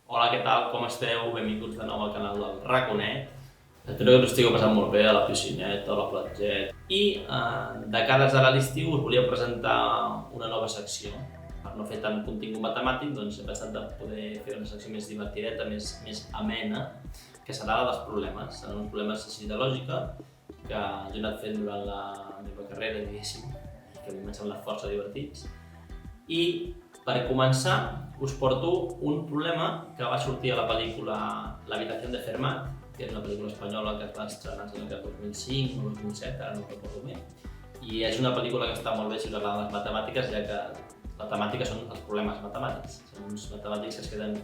Hola, què tal? Com esteu? Benvinguts de nou al canal del Raconet. Espero que us estigueu passant molt bé a la piscineta, a la platgeta. I de cares a l'estiu us volia presentar una nova secció. Per no fer tant contingut matemàtic, doncs he pensat de poder fer una secció més divertideta, més amena, que serà la dels problemes. Seran uns problemes així de lògica que jo he anat fent durant la meva carrera, diguéssim, que a mi m'han semblat força divertits. I per començar, us porto un problema que va sortir a la pel·lícula L'habitación de Fermat, que és una pel·lícula espanyola que es va estrenar en el 2005 o 2007, ara no ho recordo bé. I és una pel·lícula que està molt bé si us agrada les matemàtiques, ja que la temàtica són els problemes matemàtics. Són uns matemàtics que es queden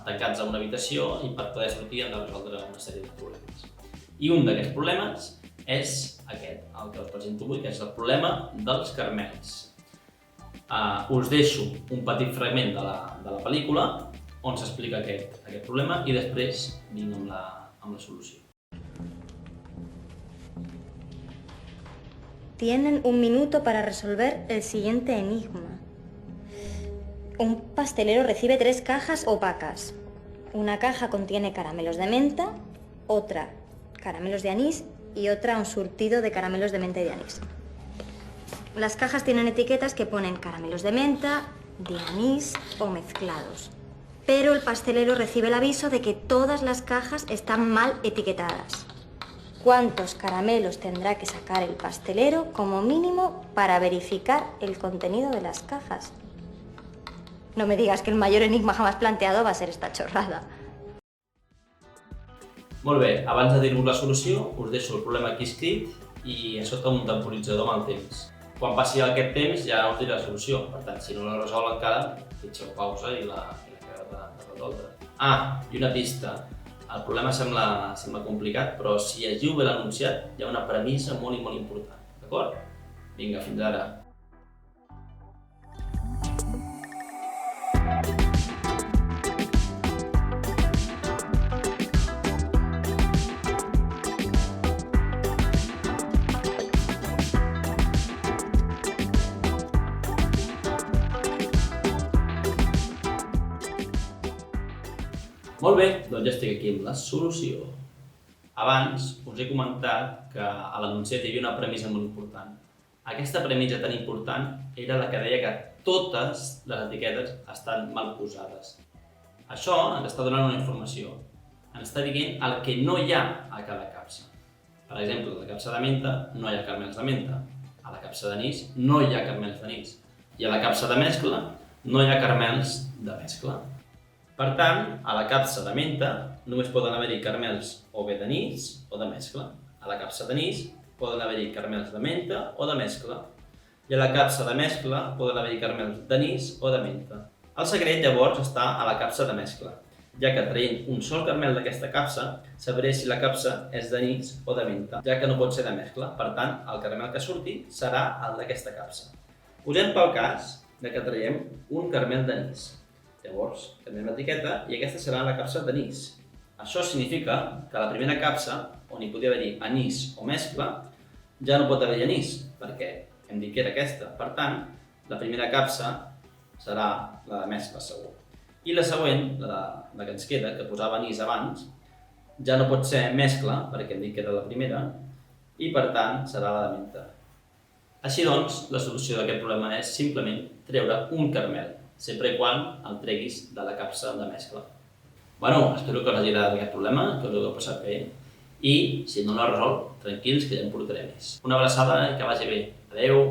tancats a una habitació i per poder sortir han de resoldre una sèrie de problemes. I un d'aquests problemes és aquest, el que us presento avui, que és el problema dels caramels. Us deixo un petit fragment de la pel·lícula on s'explica aquest problema i després vinc amb la solució. Tienen un minuto para resolver el siguiente enigma. Un pastelero recibe 3 cajas opacas. Una caja contiene caramelos de menta, otra caramelos de anís y otra un surtido de caramelos de menta y de anís. Las cajas tienen etiquetas que ponen caramelos de menta, de anís o mezclados. Pero el pastelero recibe el aviso de que todas las cajas están mal etiquetadas. ¿Cuántos caramelos tendrá que sacar el pastelero como mínimo para verificar el contenido de las cajas? No me digas que el mayor enigma jamás planteado va a ser esta chorrada. Molt bé, abans de dir-vos la solució, us deixo el problema aquí escrit i a sota un temporitzador amb el temps. Quan passi aquest temps ja us diré la solució, per tant, si no la resol encara, fitxeu pausa i l'acabeu de resoldre. I una pista. El problema sembla complicat, però si llegiu bé l'enunciat hi ha una premissa molt i molt important, d'acord? Vinga, fins ara. Molt bé, doncs ja estic aquí amb la solució. Abans us he comentat que a l'enunciat hi havia una premissa molt important. Aquesta premissa tan important era la que deia que totes les etiquetes estan mal posades. Això ens està donant una informació. Ens està dient el que no hi ha a cada capsa. Per exemple, a la capsa de menta no hi ha caramels de menta. A la capsa d'anís no hi ha caramels d'anís. I a la capsa de mescla no hi ha caramels de mescla. Per tant, a la capsa de menta només poden haver-hi caramels o bé d'anís o de mescla. A la capsa d'anís poden haver-hi caramels de menta o de mescla. I a la capsa de mescla poden haver-hi caramels d'anís o de menta. El secret, llavors, està a la capsa de mescla, ja que traient un sol caramel d'aquesta capsa sabré si la capsa és d'anís o de menta, ja que no pot ser de mescla. Per tant, el caramel que surti serà el d'aquesta capsa. Posem pel cas que traiem un caramel d'anís. Llavors, canviem l'etiqueta i aquesta serà la capsa d'anís. Això significa que a la primera capsa, on hi podia haver-hi anís o mescla, ja no pot haver-hi anís, perquè hem dit que era aquesta. Per tant, la primera capsa serà la de mescla, segur. I la següent, la que ens queda, que posava anís abans, ja no pot ser mescla, perquè hem dit que era la primera, i per tant serà la de menta. Així doncs, la solució d'aquest problema és simplement treure un caramel, sempre quan el treguis de la capsa de mescla. Bueno, espero que us hagi agradat aquest problema, que us ho heu passat bé, i si no l'heu resolt, tranquils que ja en portaré més. Una abraçada i que vagi bé. Adeu!